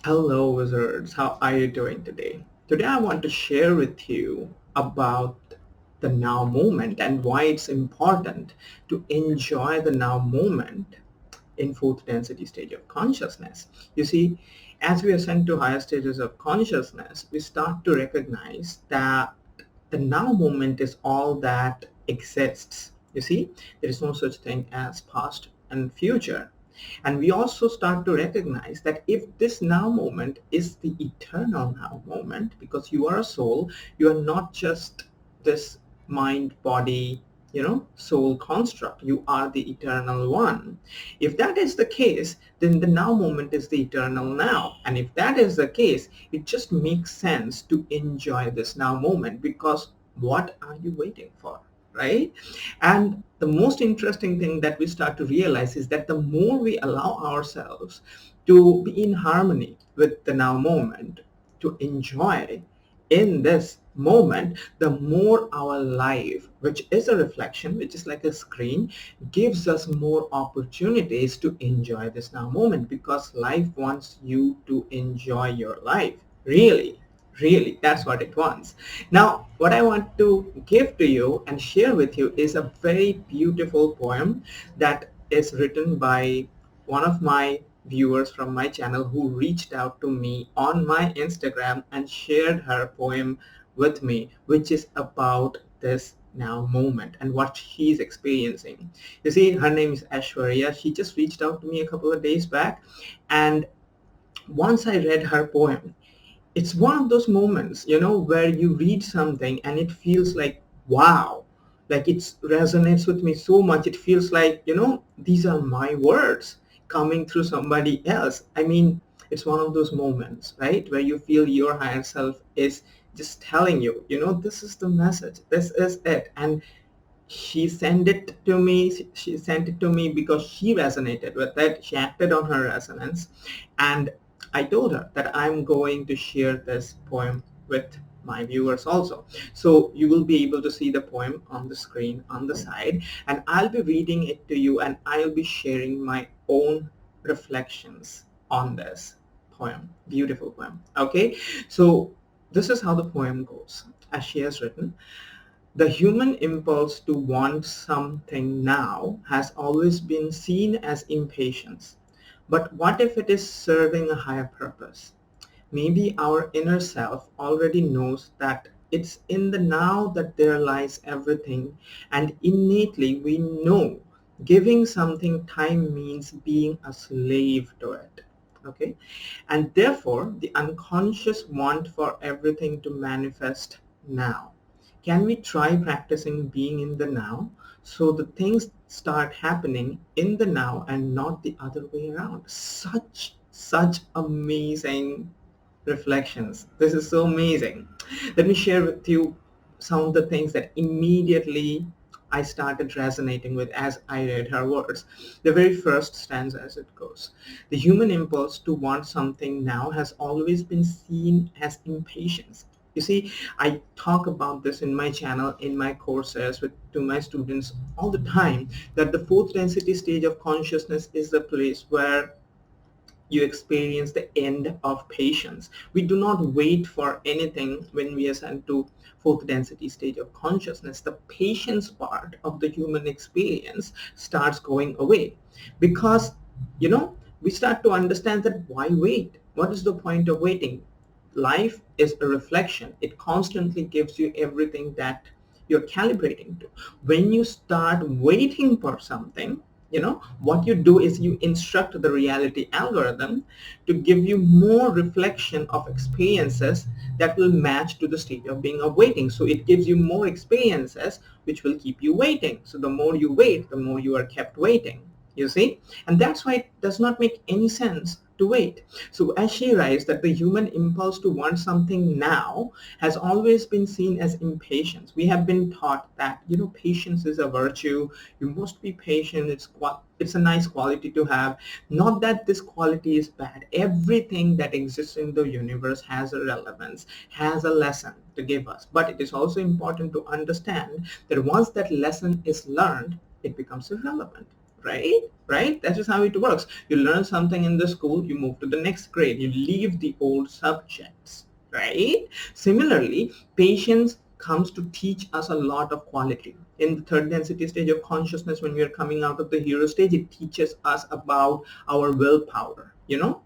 Hello, wizards. How are you doing today? Today, I want to share with you about the now moment and why it's important to enjoy the now moment in fourth density stage of consciousness. You see, as we ascend to higher stages of consciousness, we start to recognize that the now moment is all that exists. You see, there is no such thing as past and future. And we also start to recognize that if this now moment is the eternal now moment, because you are a soul, you are not just this mind, body, soul construct. You are the eternal one. If that is the case, then the now moment is the eternal now. And if that is the case, it just makes sense to enjoy this now moment, because what are you waiting for? Right? And the most interesting thing that we start to realize is that the more we allow ourselves to be in harmony with the now moment, to enjoy in this moment, the more our life, which is a reflection, which is like a screen, gives us more opportunities to enjoy this now moment, because life wants you to enjoy your life. Really, that's what it wants. Now, what I want to give to you and share with you is a very beautiful poem that is written by one of my viewers from my channel who reached out to me on my Instagram and shared her poem with me, which is about this now moment and what she's experiencing. You see, her name is Ashwarya. She just reached out to me a couple of days back, and once I read her poem, it's one of those moments, where you read something and it feels like, wow, like it resonates with me so much. It feels like, these are my words coming through somebody else. I mean, it's one of those moments, right, where you feel your higher self is just telling you, this is the message, this is it. And she sent it to me because she resonated with it. She acted on her resonance, and I told her that I'm going to share this poem with my viewers also. So you will be able to see the poem on the screen on the side, and I'll be reading it to you, and I'll be sharing my own reflections on this poem. Beautiful poem. Okay, so this is how the poem goes, as she has written. The human impulse to want something now has always been seen as impatience. But what if it is serving a higher purpose? Maybe our inner self already knows that it's in the now that there lies everything, and innately we know giving something time means being a slave to it. Okay? And therefore, the unconscious want for everything to manifest now. Can we try practicing being in the now so the things start happening in the now and not the other way around? Such amazing reflections. This is so amazing. Let me share with you some of the things that immediately I started resonating with as I read her words. The very first stanza as it goes. The human impulse to want something now has always been seen as impatience. You see, I talk about this in my channel, in my courses to my students all the time, that the fourth density stage of consciousness is the place where you experience the end of patience. We do not wait for anything when we ascend to fourth density stage of consciousness. The patience part of the human experience starts going away, because we start to understand that why wait? What is the point of waiting? Life is a reflection. It constantly gives you everything that you're calibrating to. When you start waiting for something, what you do is you instruct the reality algorithm to give you more reflection of experiences that will match to the state of being of waiting. So it gives you more experiences which will keep you waiting. So the more you wait, the more you are kept waiting. You see? And that's why it does not make any sense to wait. So as she writes, that the human impulse to want something now has always been seen as impatience. We have been taught that, patience is a virtue. You must be patient. It's a nice quality to have. Not that this quality is bad. Everything that exists in the universe has a relevance, has a lesson to give us. But it is also important to understand that once that lesson is learned, it becomes irrelevant. right? That is how it works. You learn something in the school, you move to the next grade, you leave the old subjects, right? Similarly, patience comes to teach us a lot of quality. In the third density stage of consciousness, when we are coming out of the hero stage, it teaches us about our willpower.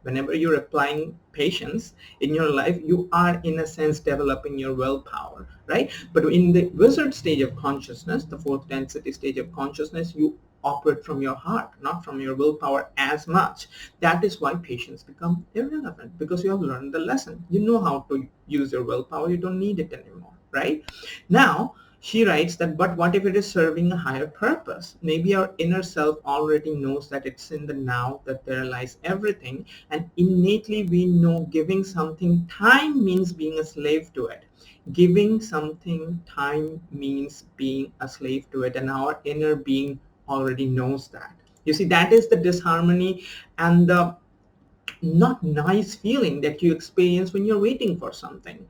Whenever you're applying patience in your life, you are in a sense developing your willpower, right? But in the wizard stage of consciousness, the fourth density stage of consciousness, you operate from your heart, not from your willpower as much. That is why patience becomes irrelevant, because you have learned the lesson. You know how to use your willpower. You don't need it anymore, right? Now, she writes that, but what if it is serving a higher purpose? Maybe our inner self already knows that it's in the now that there lies everything, and innately we know giving something time means being a slave to it. Giving something time means being a slave to it, and our inner being already knows that. You see, that is the disharmony and the not nice feeling that you experience when you're waiting for something.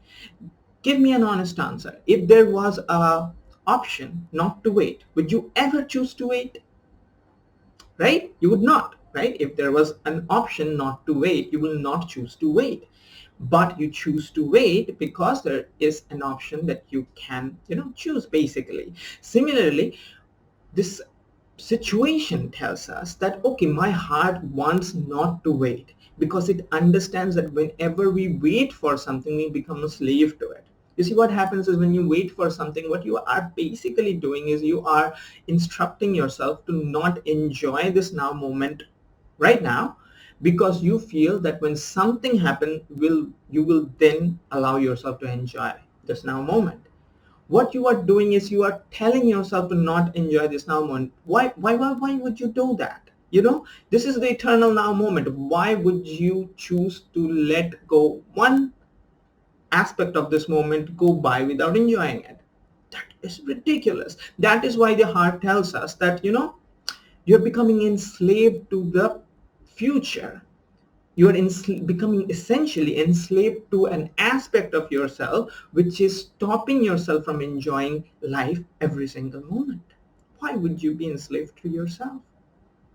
Give me an honest answer. If there was a option not to wait, would you ever choose to wait? Right? You would not, right? If there was an option not to wait, you will not choose to wait. But you choose to wait because there is an option that you can, choose, basically. Similarly, this situation tells us that, okay, my heart wants not to wait, because it understands that whenever we wait for something, we become a slave to it. You see, what happens is when you wait for something, what you are basically doing is you are instructing yourself to not enjoy this now moment right now, because you feel that when something happens, you will then allow yourself to enjoy this now moment. What you are doing is you are telling yourself to not enjoy this now moment. Why would you do that? This is the eternal now moment. Why would you choose to let go one aspect of this moment go by without enjoying it? That is ridiculous. That is why the heart tells us that, you're becoming enslaved to the future. You are becoming essentially enslaved to an aspect of yourself which is stopping yourself from enjoying life every single moment. Why would you be enslaved to yourself?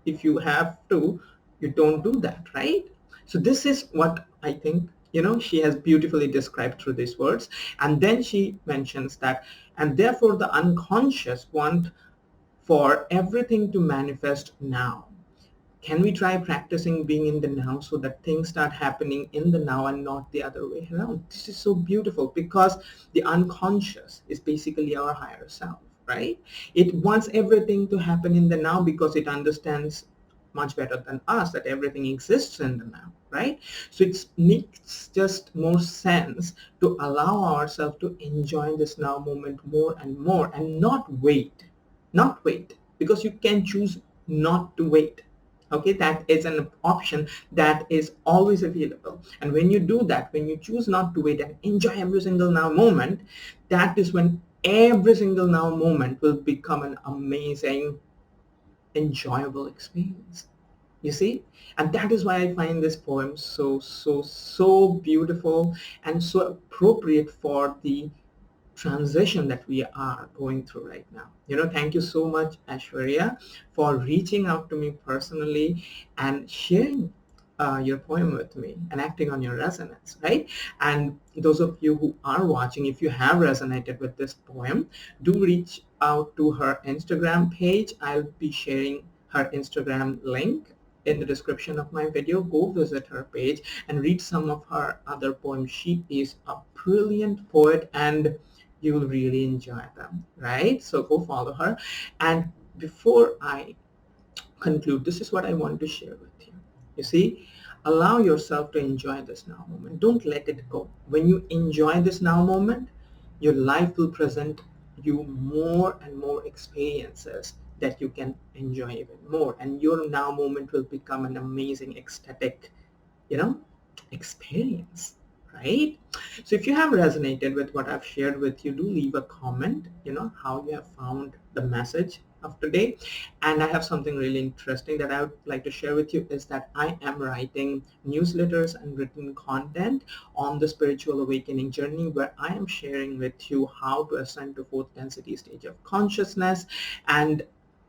If you have to, you don't do that, right? So this is what I think, she has beautifully described through these words. And then she mentions that, and therefore the unconscious want for everything to manifest now. Can we try practicing being in the now so that things start happening in the now and not the other way around? This is so beautiful, because the unconscious is basically our higher self, right? It wants everything to happen in the now because it understands much better than us that everything exists in the now, right? So it makes just more sense to allow ourselves to enjoy this now moment more and not wait, because you can choose not to wait. Okay, that is an option that is always available. And when you do that, when you choose not to wait and enjoy every single now moment, that is when every single now moment will become an amazing, enjoyable experience. You see? And that is why I find this poem so beautiful and so appropriate for the transition that we are going through right now. Thank you so much, Aishwarya, for reaching out to me personally and sharing your poem with me and acting on your resonance, right? And those of you who are watching, if you have resonated with this poem, do reach out to her Instagram page. I'll be sharing her Instagram link in the description of my video. Go visit her page and read some of her other poems. She is a brilliant poet and you will really enjoy them, right? So go follow her. And before I conclude, this is what I want to share with you. You see, allow yourself to enjoy this now moment. Don't let it go. When you enjoy this now moment, your life will present you more and more experiences that you can enjoy even more. And your now moment will become an amazing, ecstatic, you know, experience, right? So if you have resonated with what I've shared with you, do leave a comment, how you have found the message of today. And I have something really interesting that I would like to share with you, is that I am writing newsletters and written content on the spiritual awakening journey, where I am sharing with you how to ascend to fourth density stage of consciousness. And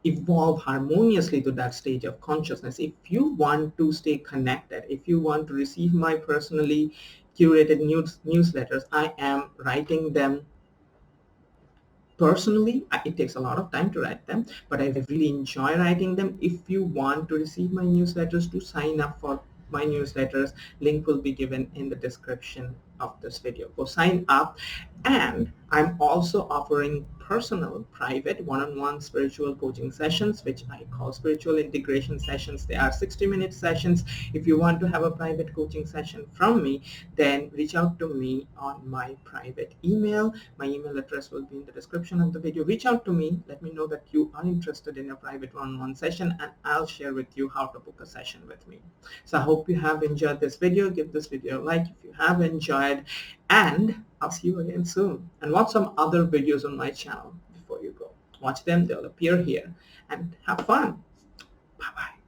evolve harmoniously to that stage of consciousness. If you want to stay connected, if you want to receive my personally curated newsletters, I am writing them personally. It takes a lot of time to write them, but I really enjoy writing them. If you want to receive my newsletters, to sign up for my newsletters, link will be given in the description of this video. Go sign up. And I'm also offering personal, private, one-on-one spiritual coaching sessions, which I call spiritual integration sessions. They are 60-minute sessions. If you want to have a private coaching session from me, then reach out to me on my private email. My email address will be in the description of the video. Reach out to me. Let me know that you are interested in a private one-on-one session, and I'll share with you how to book a session with me. So I hope you have enjoyed this video. Give this video a like if you have enjoyed, and I'll see you again soon. And watch some other videos on my channel before you go. Watch them. They'll appear here. And have fun. Bye-bye.